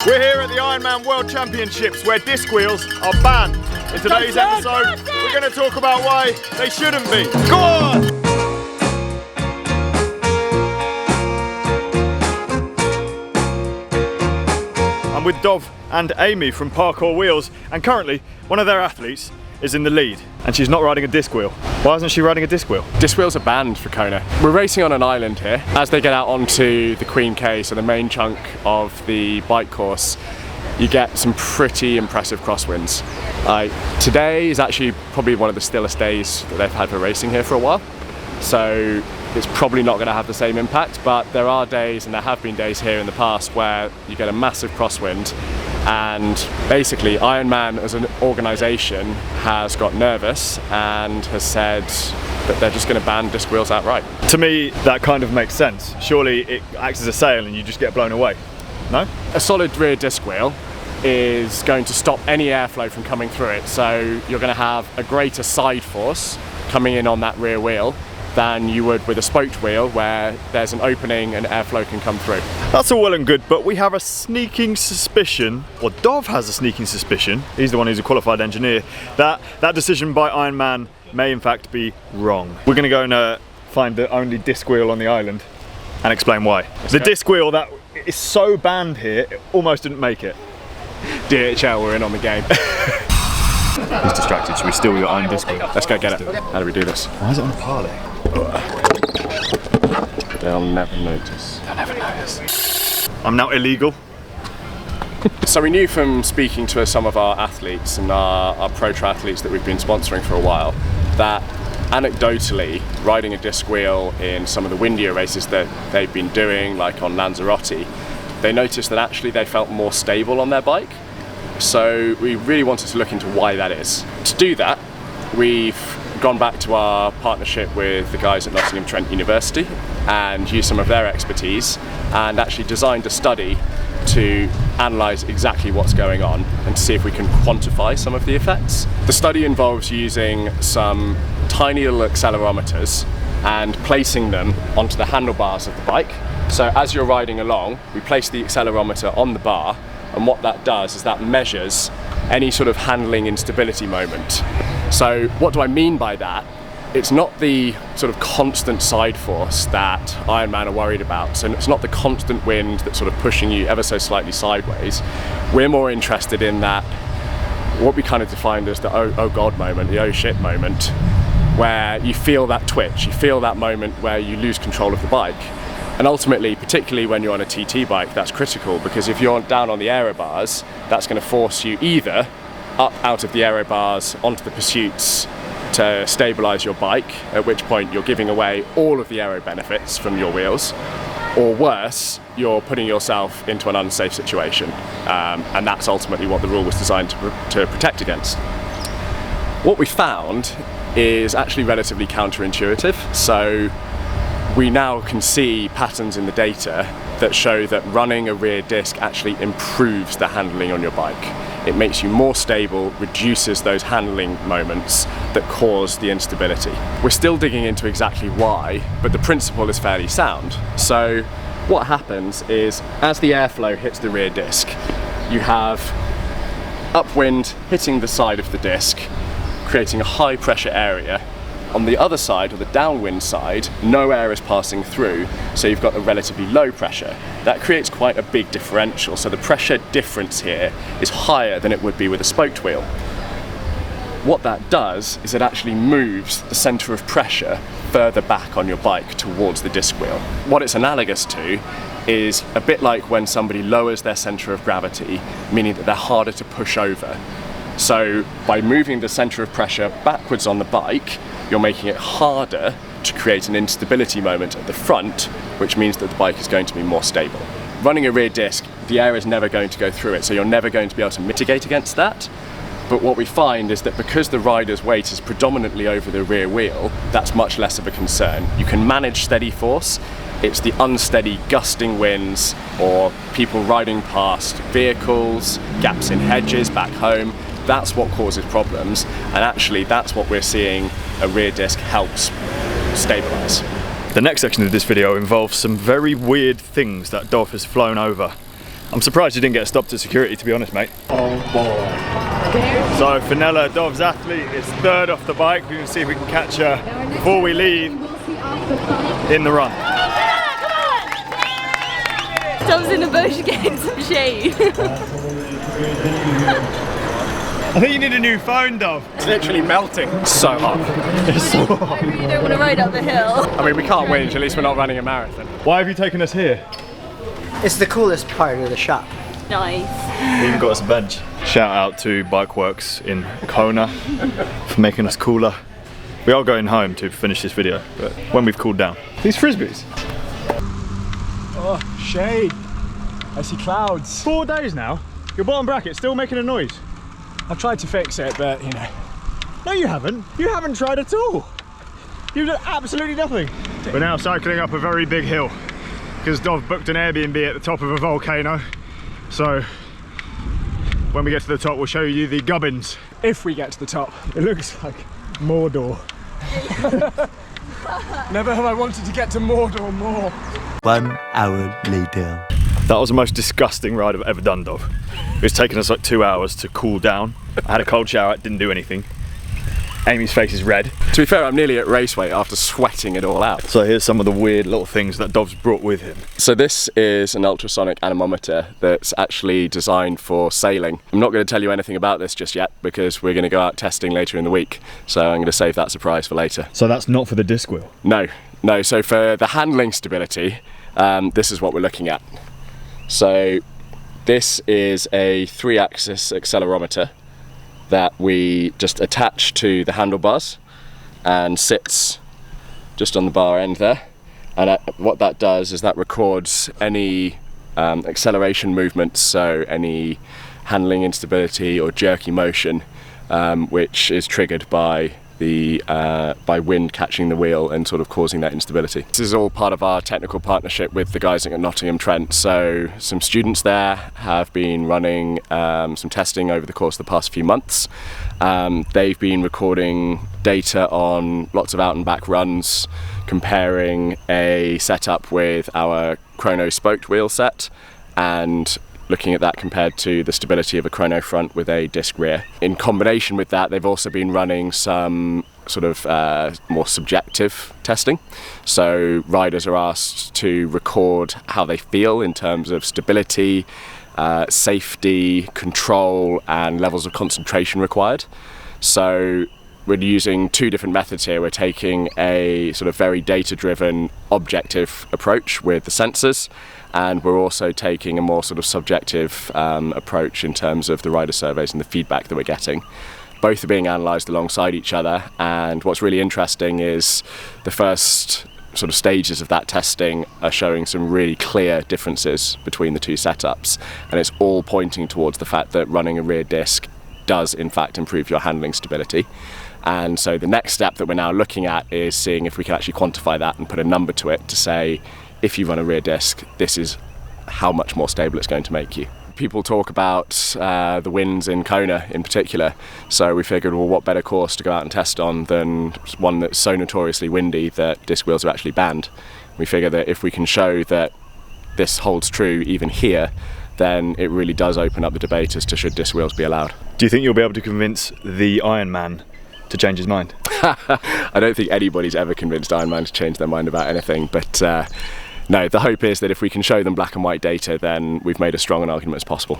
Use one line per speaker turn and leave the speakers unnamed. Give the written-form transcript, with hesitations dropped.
We're here at the Ironman World Championships where disc wheels are banned. In today's episode, we're going to talk about why they shouldn't be. Go on! I'm with Dov and Amy from Parcours Wheels, and currently one of their athletes is in the lead, and she's not riding a disc wheel. Why isn't she riding a disc wheel?
Disc wheels are banned for Kona. We're racing on an island here. As they get out onto the Queen K, so the main chunk of the bike course, you get some pretty impressive crosswinds. Today is actually probably one of the stillest days that they've had for racing here for a while, so it's probably not going to have the same impact, but there are days, and there have been days here in the past, where you get a massive crosswind. And basically Ironman as an organisation has got nervous and has said that they're just going to ban disc wheels outright.
To me, that kind of makes sense. Surely it acts as a sail and you just get blown away, no?
A solid rear disc wheel is going to stop any airflow from coming through it, so you're going to have a greater side force coming in on that rear wheel than you would with a spoked wheel where there's an opening and airflow can come through.
That's all well and good, but we have a sneaking suspicion, or Dov has a sneaking suspicion, he's the one who's a qualified engineer, that that decision by Ironman may in fact be wrong. We're going to go and find the only disc wheel on the island and explain why. The disc wheel that is so banned here, it almost didn't make it.
DHL, we're in on the game.
He's distracted. Should we steal your own disc wheel?
Let's go get it. How do we do this?
Why is it on a parlay?
They'll never notice.
They'll never notice. I'm now illegal.
So we knew from speaking to some of our athletes and our pro triathletes that we've been sponsoring for a while that anecdotally riding a disc wheel in some of the windier races that they've been doing, like on Lanzarote, they noticed that actually they felt more stable on their bike. So we really wanted to look into why that is. To do that, we've gone back to our partnership with the guys at Nottingham Trent University and used some of their expertise and actually designed a study to analyse exactly what's going on and to see if we can quantify some of the effects. The study involves using some tiny little accelerometers and placing them onto the handlebars of the bike. So as you're riding along, we place the accelerometer on the bar, and what that does is that measures any sort of handling instability moment. So what do I mean by that? It's not the sort of constant side force that Ironman are worried about. So it's not the constant wind that's sort of pushing you ever so slightly sideways. We're more interested in that, what we kind of defined as the oh god moment, the oh shit moment, where you feel that twitch, you feel that moment where you lose control of the bike. And ultimately, particularly when you're on a TT bike, that's critical, because if you're down on the aero bars, that's going to force you either up out of the aero bars onto the pursuits to stabilise your bike, at which point you're giving away all of the aero benefits from your wheels, or worse, you're putting yourself into an unsafe situation. And that's ultimately what the rule was designed to protect against. What we found is actually relatively counterintuitive. So we now can see patterns in the data that show that running a rear disc actually improves the handling on your bike. It makes you more stable, reduces those handling moments that cause the instability. We're still digging into exactly why, but the principle is fairly sound. So what happens is, as the airflow hits the rear disc, you have upwind hitting the side of the disc, creating a high pressure area. On the other side, or the downwind side, no air is passing through, so you've got a relatively low pressure. That creates quite a big differential, so the pressure difference here is higher than it would be with a spoked wheel. What that does is it actually moves the centre of pressure further back on your bike towards the disc wheel. What it's analogous to is a bit like when somebody lowers their centre of gravity, meaning that they're harder to push over. So by moving the centre of pressure backwards on the bike, you're making it harder to create an instability moment at the front, which means that the bike is going to be more stable. Running a rear disc, the air is never going to go through it, so you're never going to be able to mitigate against that. But what we find is that because the rider's weight is predominantly over the rear wheel, that's much less of a concern. You can manage steady force. It's the unsteady gusting winds or people riding past vehicles, gaps in hedges back home. That's what causes problems, and actually that's what we're seeing a rear disc helps stabilise.
The next section of this video involves some very weird things that Dov has flown over. I'm surprised you didn't get stopped at security, to be honest, mate.
Oh boy.
So Fenella, Dov's athlete, is third off the bike. We're going to see if we can catch her before we leave in the run.
Dov's in the bush getting some shade.
I think you need a new phone, Dov.
It's literally melting. So hot.
It's so hot.
You don't want to ride up the hill.
I mean, we can't whinge, at least we're not running a marathon.
Why have you taken us here?
It's the coolest part of the shop.
Nice.
We even got us a bench. Shout out to Bikeworks in Kona for making us cooler. We are going home to finish this video, but when we've cooled down. These frisbees.
Oh, shade. I see clouds.
4 days now. Your bottom bracket's still making a noise.
I've tried to fix it, but you know.
No, you haven't. You haven't tried at all. You've done absolutely nothing. We're now cycling up a very big hill because Dov booked an Airbnb at the top of a volcano. So when we get to the top, we'll show you the gubbins.
If we get to the top. It looks like Mordor. Never have I wanted to get to Mordor more.
1 hour later.
That was the most disgusting ride I've ever done, Dov. It was taking us like 2 hours to cool down. I had a cold shower, it didn't do anything. Amy's face is red.
To be fair, I'm nearly at race weight after sweating it all out.
So here's some of the weird little things that Dov's brought with him.
So this is an ultrasonic anemometer that's actually designed for sailing. I'm not going to tell you anything about this just yet because we're going to go out testing later in the week. So I'm going to save that surprise for later.
So that's not for the disc wheel?
No. So for the handling stability, this is what we're looking at. So this is a 3-axis accelerometer that we just attach to the handlebars and sits just on the bar end there. And what that does is that records any acceleration movements, so any handling instability or jerky motion, which is triggered by by wind catching the wheel and sort of causing that instability. This is all part of our technical partnership with the guys at Nottingham Trent. So some students there have been running some testing over the course of the past few months. They've been recording data on lots of out and back runs, comparing a setup with our chrono spoked wheel set and looking at that compared to the stability of a chrono front with a disc rear. In combination with that, they've also been running some sort of more subjective testing. So riders are asked to record how they feel in terms of stability, safety, control, and levels of concentration required. So we're using 2 different methods here. We're taking a sort of very data-driven, objective approach with the sensors, and we're also taking a more sort of subjective approach in terms of the rider surveys and the feedback that we're getting. Both are being analysed alongside each other, and what's really interesting is the first sort of stages of that testing are showing some really clear differences between the 2 setups, and it's all pointing towards the fact that running a rear disc does in fact improve your handling stability. And so the next step that we're now looking at is seeing if we can actually quantify that and put a number to it to say, if you run a rear disc, this is how much more stable it's going to make you. People talk about the winds in Kona in particular, so we figured, well, what better course to go out and test on than one that's so notoriously windy that disc wheels are actually banned. We figure that if we can show that this holds true even here, then it really does open up the debate as to should disc wheels be allowed.
Do you think you'll be able to convince the Ironman to change his mind?
I don't think anybody's ever convinced Ironman to change their mind about anything, but no, the hope is that if we can show them black and white data, then we've made as strong an argument as possible.